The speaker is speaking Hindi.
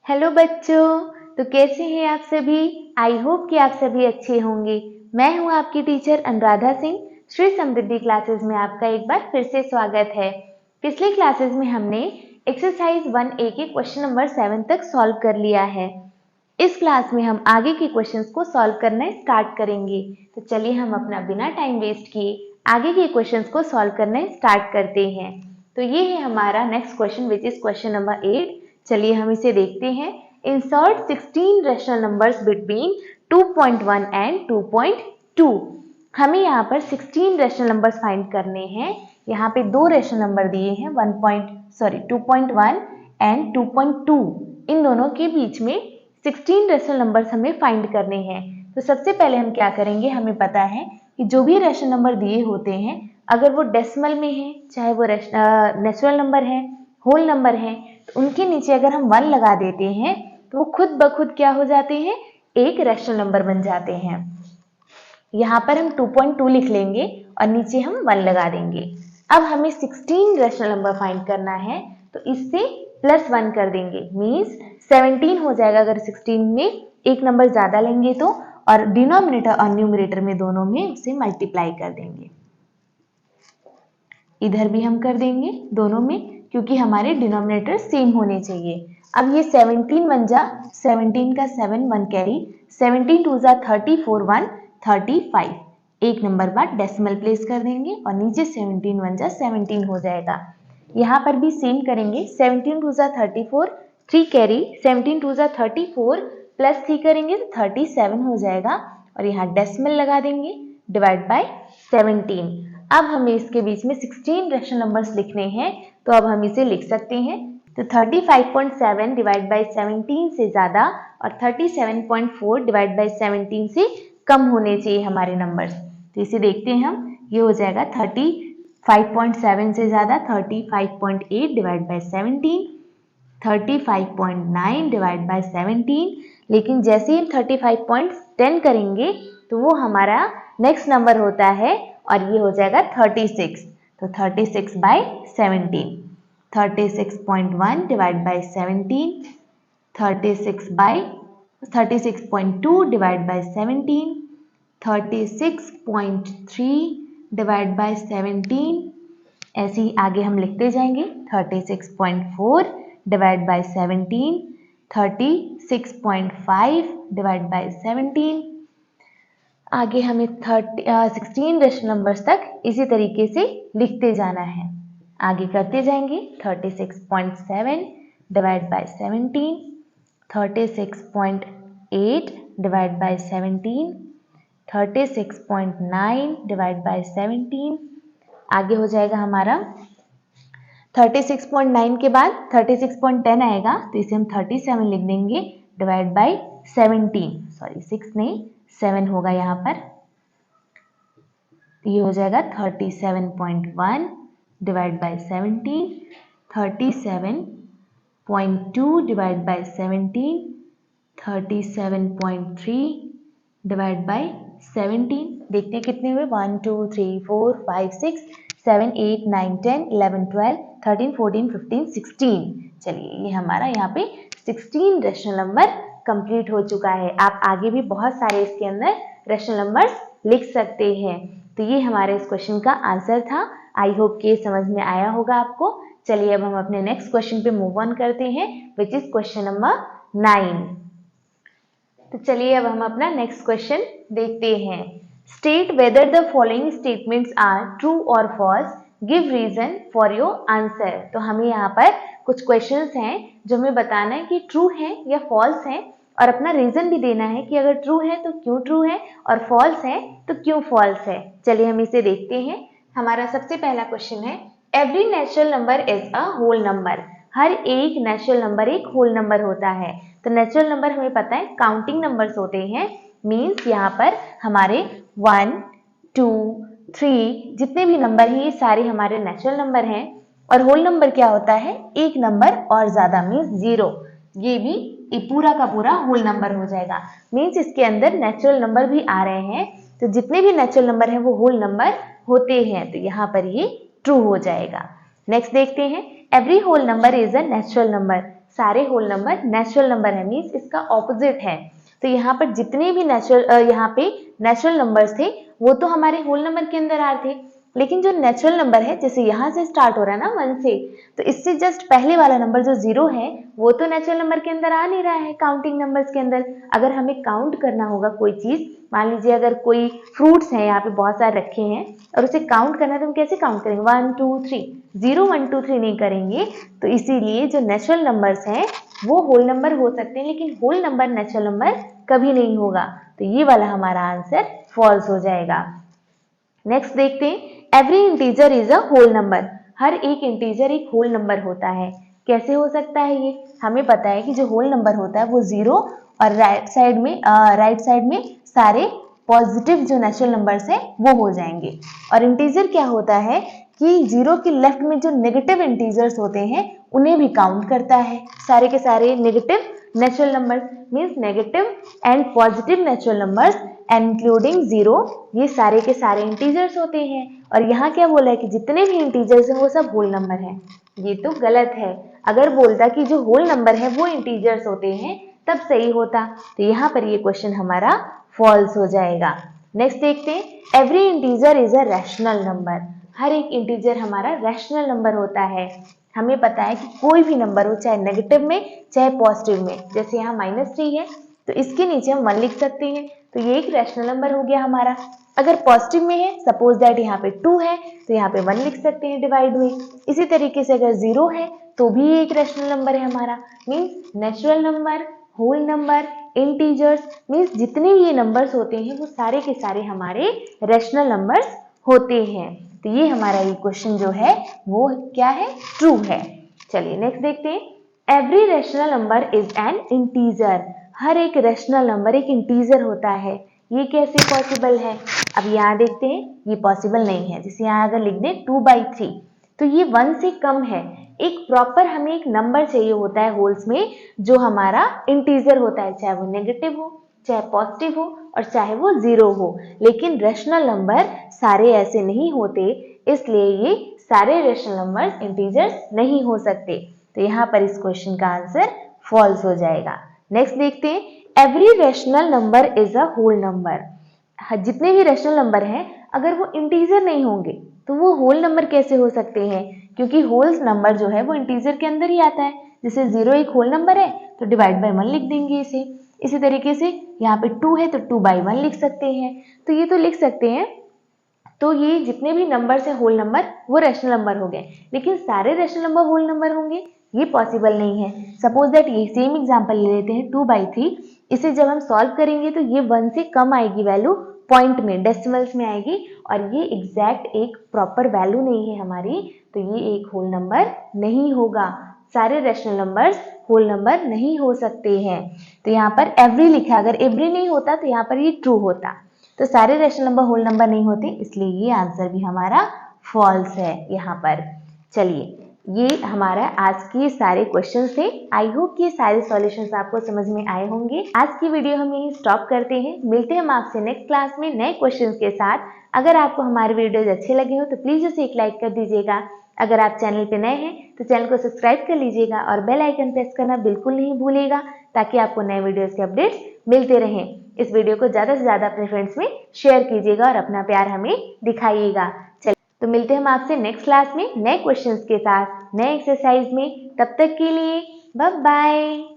हेलो बच्चों, तो कैसे हैं आप सभी। आई होप कि आप सभी अच्छे होंगे। मैं हूं आपकी टीचर अनुराधा सिंह। श्री समृद्धि क्लासेस में आपका एक बार फिर से स्वागत है। पिछले क्लासेस में हमने एक्सरसाइज 1A के क्वेश्चन नंबर 7 तक सॉल्व कर लिया है। इस क्लास में हम आगे के क्वेश्चंस को सॉल्व करना स्टार्ट करेंगे। तो चलिए हम अपना बिना टाइम वेस्ट किए आगे के क्वेश्चंस को सॉल्व करना स्टार्ट करते हैं। तो ये है हमारा next question which is question number 8। चलिए हम इसे देखते हैं। Insert 16 rational numbers between 2.1 and 2.2। हमें यहाँ पर 16 रैशनल नंबर्स फाइंड करने हैं। यहाँ पे दो रैशनल नंबर दिए हैं 2.1 एंड 2.2। इन दोनों के बीच में 16 रैशनल नंबर्स हमें फाइंड करने हैं। तो सबसे पहले हम क्या करेंगे, हमें पता है कि जो भी रैशनल नंबर दिए होते हैं अगर वो डेसिमल में है, चाहे वो नेचुरल नंबर है, होल नंबर है, तो उनके नीचे अगर हम 1 लगा देते हैं तो वो खुद ब खुद क्या हो जाते हैं, एक रैशनल नंबर बन जाते हैं। यहाँ पर हम 2.2 लिख लेंगे और नीचे हम 1 लगा देंगे। अब हमें 16 रैशनल नंबर फाइंड करना है, तो इससे +1 कर देंगे, मीन्स 17 हो जाएगा अगर 16 में एक नंबर ज्यादा लेंगे तो, और डिनोमिनेटर और न्यूमरेटर में दोनों में उसे मल्टीप्लाई कर देंगे। इधर भी हम कर देंगे दोनों में, क्योंकि हमारे डिनोमिनेटर सेम होने चाहिए। अब ये 17 बन जा, 17 का 7 1 कैरी, 17 2 जा 34 1 35। एक नंबर बाद डेसिमल प्लेस कर देंगे और नीचे 17 1 जा 17 हो जाएगा। यहाँ पर भी सेम करेंगे, 17 2 जा 34 3 कैरी, 17 2 जा 34 प्लस 3 करेंगे तो 37 हो जाएगा और यहाँ डेसिमल लगा देंगे डिवाइड बाय 17। अब हमें इसके बीच में 16 रैशनल नंबर्स लिखने हैं, तो अब हम इसे लिख सकते हैं। तो 35.7 डिवाइड बाय 17 से ज्यादा और 37.4 डिवाइड बाय 17 से कम होने चाहिए हमारे नंबर्स। तो इसे देखते हैं हम, ये हो जाएगा 35.7 से ज्यादा 35.8 डिवाइड बाय 17, 35.9 डिवाइड बाय 17। लेकिन जैसे ही हम 35.10 करेंगे तो वो हमारा नेक्स्ट नंबर होता है और ये हो जाएगा 36। तो 36 by 17, 36.1 divide by 17, 36.2 divide by 17, 36.3 divide by 17। ऐसे ही आगे हम लिखते जाएंगे, 36.4 डिवाइड बाय 17, 36.5 डिवाइड बाय 17। आगे हमें 16 रैशनल नंबर्स तक इसी तरीके से लिखते जाना है। आगे करते जाएंगे, 36.7 divide by 17, 36.8 divide by 17, 36.9 divide by 17। आगे हो जाएगा हमारा 36.9 के बाद 36.10 आएगा, तो इसे हम 37 लिख देंगे डिवाइड बाय 17। सॉरी 6 नहीं 7 होगा यहाँ पर। ये हो जाएगा 37.1 divide by 17, 37.2 divide by 17, 37.3 divide by 17। देखते हैं कितने हुए, 1 2 3 4 5 6 7 8 9 10 11 12 13 14 15 16। चलिए ये हमारा यहाँ पे 16 रैशनल नंबर कंप्लीट हो चुका है। आप आगे भी बहुत सारे इसके अंदर रैशनल नंबर्स लिख सकते हैं। तो ये हमारे इस क्वेश्चन का आंसर था। आई होप कि ये समझ में आया होगा आपको। चलिए अब हम अपने नेक्स्ट क्वेश्चन पे मूव ऑन करते हैं विच इज क्वेश्चन नंबर 9। तो चलिए अब हम अपना नेक्स्ट क्वेश्चन देखते हैं। State whether the following statements are true और false, give reason for your answer. तो हमें यहाँ पर कुछ क्वेश्चंस हैं जो हमें बताना है कि ट्रू है या फॉल्स है, और अपना रीजन भी देना है कि अगर ट्रू है तो क्यों ट्रू है और फॉल्स है तो क्यों फॉल्स है। चलिए हम इसे देखते हैं। हमारा सबसे पहला क्वेश्चन है, every natural number is a whole number. हर एक नेचुरल नंबर एक होल नंबर होता है। तो नेचुरल नंबर हमें पता है काउंटिंग नंबर्स होते हैं, मीन्स यहाँ पर हमारे 1 2 3 जितने भी नंबर हैं ये सारे हमारे नेचुरल नंबर हैं। और होल नंबर क्या होता है, एक नंबर और ज्यादा, मीन्स 0। ये भी पूरा का पूरा होल नंबर हो जाएगा, मीन्स इसके अंदर नेचुरल नंबर भी आ रहे हैं। तो जितने भी नेचुरल नंबर हैं वो होल नंबर होते हैं, तो यहाँ पर ये ट्रू हो जाएगा। नेक्स्ट देखते हैं, every whole number is a natural number. सारे होल नंबर नेचुरल नंबर है, मीन्स इसका ऑपोजिट है। तो यहाँ पर जितने भी यहाँ पे नेचुरल नंबर्स थे वो तो हमारे होल नंबर के अंदर आ रहे थे, लेकिन जो नेचुरल नंबर है जैसे यहाँ से स्टार्ट हो रहा है ना 1 से, तो इससे जस्ट पहले वाला नंबर जो 0 है वो तो नेचुरल नंबर के अंदर आ नहीं रहा है काउंटिंग नंबर्स के अंदर। अगर हमें काउंट करना होगा कोई चीज, मान लीजिए अगर कोई फ्रूट्स हैं यहाँ पे बहुत सारे रखे हैं और उसे काउंट करना है तो हम कैसे काउंट करेंगे 1 2 3, 0 1 2 3 नहीं करेंगे। तो इसीलिए जो नेचुरल नंबर्स हैं वो होल नंबर हो सकते हैं, लेकिन होल नंबर नेचुरल नंबर कभी नहीं होगा। तो ये वाला हमारा आंसर फॉल्स हो जाएगा। नेक्स्ट देखते हैं, every integer is a whole number. हर एक इंटीजर एक होल नंबर होता है। कैसे हो सकता है ये? हमें पता है कि जो होल नंबर होता है वो 0 और राइट साइड में सारे पॉजिटिव जो नेचुरल नंबर्स हैं वो हो जाएंगे। और इंटीजर क्या होता है कि 0 के लेफ्ट में जो नेगेटिव इंटीजर्स होते हैं उन्हें भी काउंट करता है। सारे के सारे negative natural numbers means negative and positive natural numbers including 0, ये सारे के सारे इंटीजर्स होते हैं। और यहाँ क्या बोला है कि जितने भी इंटीजर्स हैं वो सब होल नंबर हैं। ये तो गलत है। अगर बोलता कि जो होल नंबर है वो इंटीजर्स होते हैं तब सही होता। तो यहाँ पर ये क्वेश्चन हमारा फॉल्स हो जाएगा। नेक्स्ट देखते हैं, every integer is a rational number. हर एक इंटीजर हमारा रैशनल नंबर होता है। हमें पता है कि कोई भी नंबर हो, चाहे नेगेटिव में चाहे पॉजिटिव में, जैसे यहाँ -3 है तो इसके नीचे हम 1 लिख सकते हैं, तो ये एक रैशनल नंबर हो गया हमारा। अगर पॉजिटिव में है, सपोज दैट यहाँ पे 2 है तो यहाँ पे 1 लिख सकते हैं डिवाइड में। इसी तरीके से अगर 0 है तो भी एक रैशनल नंबर है हमारा। Means natural number, whole number, integers, means जितने भी ये नंबर्स होते हैं वो सारे के सारे हमारे रैशनल नंबर्स होते हैं। तो ये हमारा ये क्वेश्चन जो है वो क्या है? ट्रू है। चलिए नेक्स्ट देखते हैं, every rational number is an integer. हर एक रैशनल नंबर एक इंटीजर होता है। ये कैसे पॉसिबल है? अब यहाँ देखते हैं, ये पॉसिबल नहीं है। जैसे यहाँ अगर लिख दें 2/3 तो ये 1 से कम है। एक प्रॉपर हमें एक नंबर चाहिए होता है होल्स में जो हमारा इंटीजर होता है, चाहे वो नेगेटिव हो, चाहे पॉजिटिव हो और चाहे वो 0 हो। लेकिन रैशनल नंबर सारे ऐसे नहीं होते, इसलिए ये सारे रैशनल नंबर्स इंटीजर्स नहीं हो सकते। तो यहाँ पर इस क्वेश्चन का आंसर फॉल्स हो जाएगा। नेक्स्ट देखते हैं, every rational number is a whole number. जितने भी रैशनल नंबर हैं अगर वो इंटीजर नहीं होंगे तो वो होल नंबर कैसे हो सकते हैं? क्योंकि होल नंबर जो है वो इंटीजर के अंदर ही आता है। जैसे 0 एक होल नंबर है तो डिवाइड बाय 1 लिख देंगे इसे। इसी तरीके से यहाँ पे 2 है तो 2/1 लिख सकते हैं। तो ये तो लिख सकते हैं। तो ये जितने भी नंबर्स हैं होल नंबर वो रैशनल नंबर हो गए, लेकिन सारे रैशनल नंबर होल नंबर होंगे ये पॉसिबल नहीं है। सपोज दैट ये सेम एग्जांपल ले लेते हैं 2/3। इसे जब हम सॉल्व करेंगे तो ये 1 से कम आएगी वैल्यू, पॉइंट में डेसिमल्स में आएगी और ये एग्जैक्ट एक प्रॉपर वैल्यू नहीं है हमारी, तो ये एक होल नंबर नहीं होगा। सारे रैशनल नंबर्स होल नंबर नहीं हो सकते हैं। तो यहाँ पर एवरी लिखा, अगर एवरी नहीं होता तो यहाँ पर ये ट्रू होता। तो सारे रैशनल नंबर होल नंबर नहीं होते, इसलिए ये आंसर भी हमारा फॉल्स है यहाँ पर। चलिए ये हमारा आज के सारे क्वेश्चंस थे। आई होप कि ये सारे सॉल्यूशंस आपको समझ में आए होंगे। आज की वीडियो हम यहीं स्टॉप करते हैं। मिलते हैं हम आपसे नेक्स्ट क्लास में नए क्वेश्चंस के साथ। अगर आपको हमारे वीडियोज अच्छे लगे हो तो प्लीज उसे एक लाइक कर दीजिएगा। अगर आप चैनल पे नए हैं तो चैनल को सब्सक्राइब कर लीजिएगा और बेल आइकन प्रेस करना बिल्कुल नहीं भूलिएगा, ताकि आपको नए वीडियोस के अपडेट्स मिलते रहें। इस वीडियो को ज़्यादा से ज़्यादा अपने फ्रेंड्स में शेयर कीजिएगा और अपना प्यार हमें दिखाइएगा। चलिए तो मिलते हैं हम आपसे नेक्स्ट क्लास में नए क्वेश्चंस के साथ, नए एक्सरसाइज में। तब तक के लिए बाय बाय।